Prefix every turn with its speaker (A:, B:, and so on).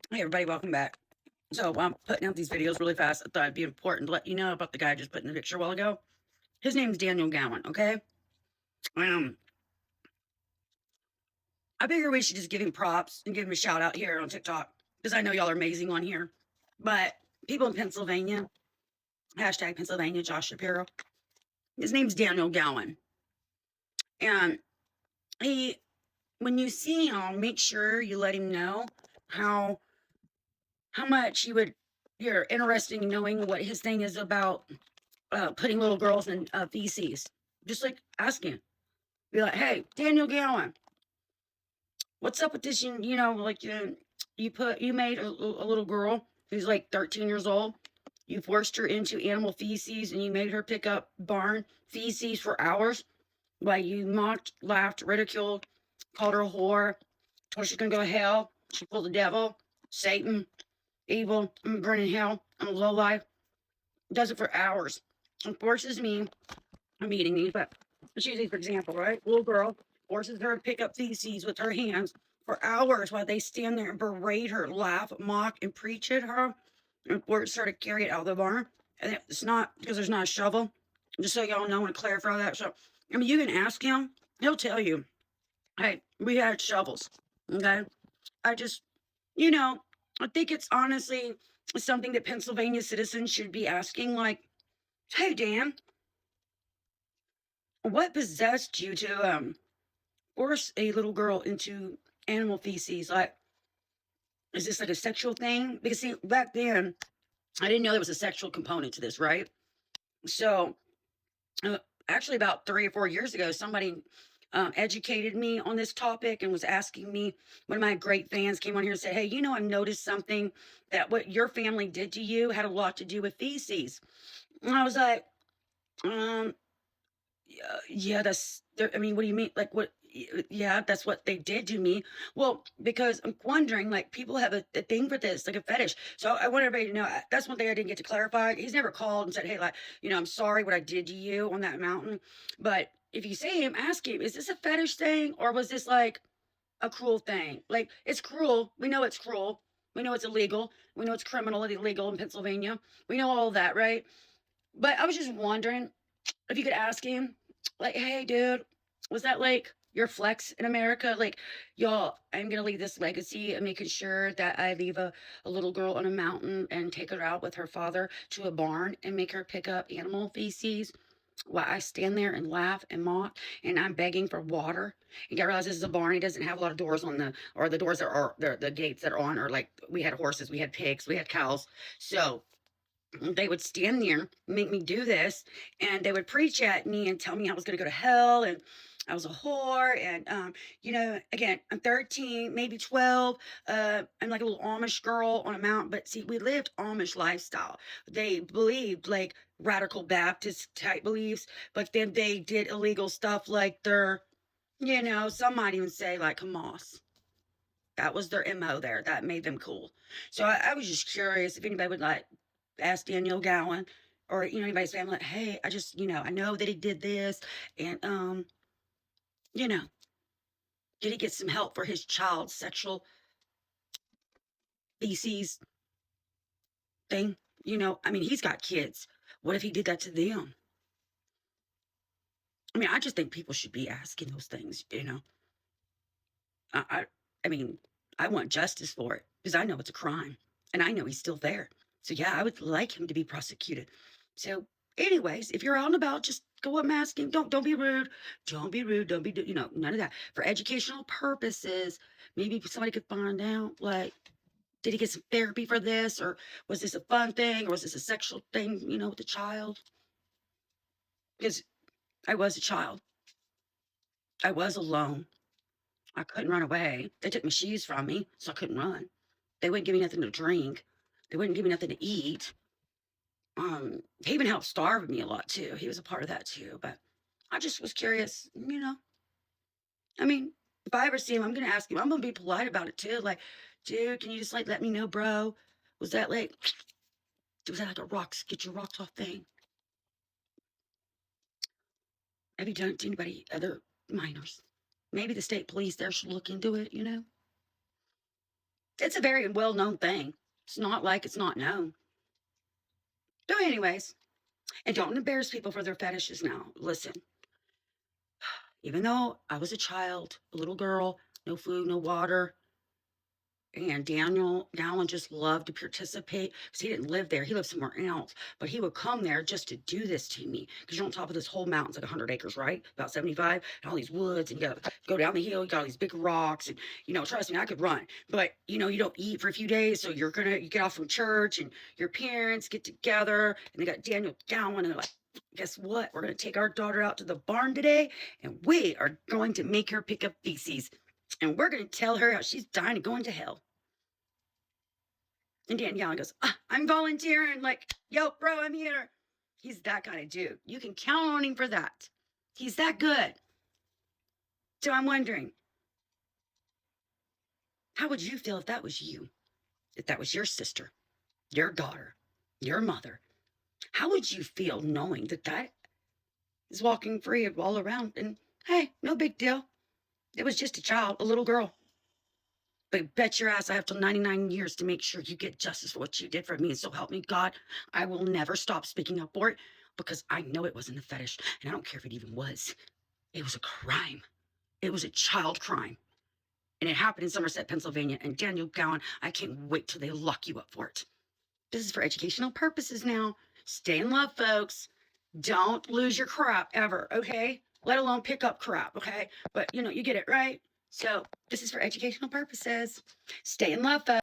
A: Hey everybody, welcome back. So I'm putting out these videos really fast. I thought it'd be important to let you know about the guy I just put in the picture a while ago. His name's Daniel Gowan, okay? Um, I figure we should just give him props and give him a shout out here on TikTok because I know y'all are amazing on here. But people in Pennsylvania, hashtag Pennsylvania, Josh Shapiro, his name's Daniel Gowan. And he, when you see him, make sure you let him know how much you're interested in knowing what his thing is about putting little girls in feces. Just like asking, be like, "Hey, Daniel Gowan, what's up with this? You made a little girl who's like 13 years old. You forced her into animal feces and you made her pick up barn feces for hours. Like you mocked, laughed, ridiculed, called her a whore, told her she's gonna go to hell. She pulled the devil, Satan, evil, I'm burning hell. I'm a low life. Does it for hours and forces me. I'm eating these, but let's use these for example, right? Little girl forces her to pick up feces with her hands for hours while they stand there and berate her, laugh, mock, and preach at her, and force her to carry it out of the barn. And it's not because there's not a shovel. Just so y'all know, I want to clarify that. So, I mean, you can ask him; he'll tell you, "Hey, we had shovels." Okay, I just, you know, I think it's honestly something that Pennsylvania citizens should be asking, like, "Hey, Dan, what possessed you to force a little girl into animal feces? Like, is this like a sexual thing?" Because see, back then, I didn't know there was a sexual component to this, right? So, uh, actually, about 3 or 4 years ago, somebody educated me on this topic and was asking me. One of my great fans came on here and said, "Hey, I've noticed something that what your family did to you had a lot to do with feces." And I was like, um, yeah, I mean, what do you mean? Like, what? Yeah, that's what they did to me. Well, because I'm wondering, like, people have a thing for this, like a fetish. So I want everybody to know that's one thing I didn't get to clarify. He's never called and said, "Hey, like, I'm sorry what I did to you on that mountain." But if you see him, ask him, "Is this a fetish thing or was this like a cruel thing?" Like, it's cruel. We know it's cruel. We know it's illegal. We know it's criminal and illegal in Pennsylvania. We know all of that, right? But I was just wondering if you could ask him, like, "Hey, dude, was that like your flex in America? Like, y'all, I'm gonna leave this legacy of making sure that I leave a little girl on a mountain and take her out with her father to a barn and make her pick up animal feces while I stand there and laugh and mock and I'm begging for water." And I realize this is a barn. He doesn't have a lot of doors on or the doors that are, the gates that are on, or like we had horses, we had pigs, we had cows. So they would stand there, make me do this, and they would preach at me and tell me I was going to go to hell and I was a whore. And, again, I'm 13, maybe 12. I'm like a little Amish girl on a mountain. But see, we lived Amish lifestyle. They believed like radical Baptist type beliefs, but then they did illegal stuff like some might even say like Hamas. That was their MO there. That made them cool. So I was just curious if anybody would like ask Daniel Gowan or anybody's family, like, "Hey, I just I know that he did this, and you know, did he get some help for his child sexual feces thing? I mean, he's got kids. What if he did that to them?" I mean, I just think people should be asking those things. I, I, I mean, I want justice for it because I know it's a crime, and I know he's still there. So yeah, I would like him to be prosecuted. So, anyways, if you're out and about, just go up and ask him. Don't be rude. Don't be rude. Don't be none of that. For educational purposes, maybe somebody could find out like, did he get some therapy for this, or was this a fun thing, or was this a sexual thing? With the child, because I was a child. I was alone. I couldn't run away. They took my shoes from me, so I couldn't run. They wouldn't give me nothing to drink. They wouldn't give me nothing to eat. He even helped starve me a lot too. He was a part of that too. But I just was curious. I mean, if I ever see him, I'm gonna ask him. I'm gonna be polite about it too. Like, "Dude, can you just like let me know, bro? Was that like a rocks get your rocks off thing? Have you done it to anybody other minors? Maybe the state police there should look into it. It's a very well-known thing. It's not like it's not known. So anyways, and don't embarrass people for their fetishes now. Listen, even though I was a child, a little girl, no food, no water, and Dallin just loved to participate because he didn't live there. He lived somewhere else. But he would come there just to do this to me. Because you're on top of this whole mountain. It's like 100 acres, right? About 75. And all these woods. And you got to go down the hill. You got all these big rocks. And, trust me, I could run. But, you don't eat for a few days. So you get off from church. And your parents get together. And they got Daniel Dallin. And they're like, guess what? We're going to take our daughter out to the barn today. And we are going to make her pick up feces. And we're going to tell her how she's dying to go into hell. And Danielle goes, I'm volunteering. Like, yo, bro, I'm here. He's that kind of dude. You can count on him for that. He's that good. So I'm wondering, how would you feel if that was you? If that was your sister, your daughter, your mother? How would you feel knowing that is walking free all around? And hey, no big deal. It was just a child, a little girl. But bet your ass I have till 99 years to make sure you get justice for what you did for me. And so help me God, I will never stop speaking up for it because I know it wasn't a fetish. And I don't care if it even was. It was a crime. It was a child crime. And it happened in Somerset, Pennsylvania. And Daniel Gowan, I can't wait till they lock you up for it. This is for educational purposes now. Stay in love, folks. Don't lose your crap ever, okay? Let alone pick up crap, okay? But, you get it, right? So this is for educational purposes. Stay in love, folks.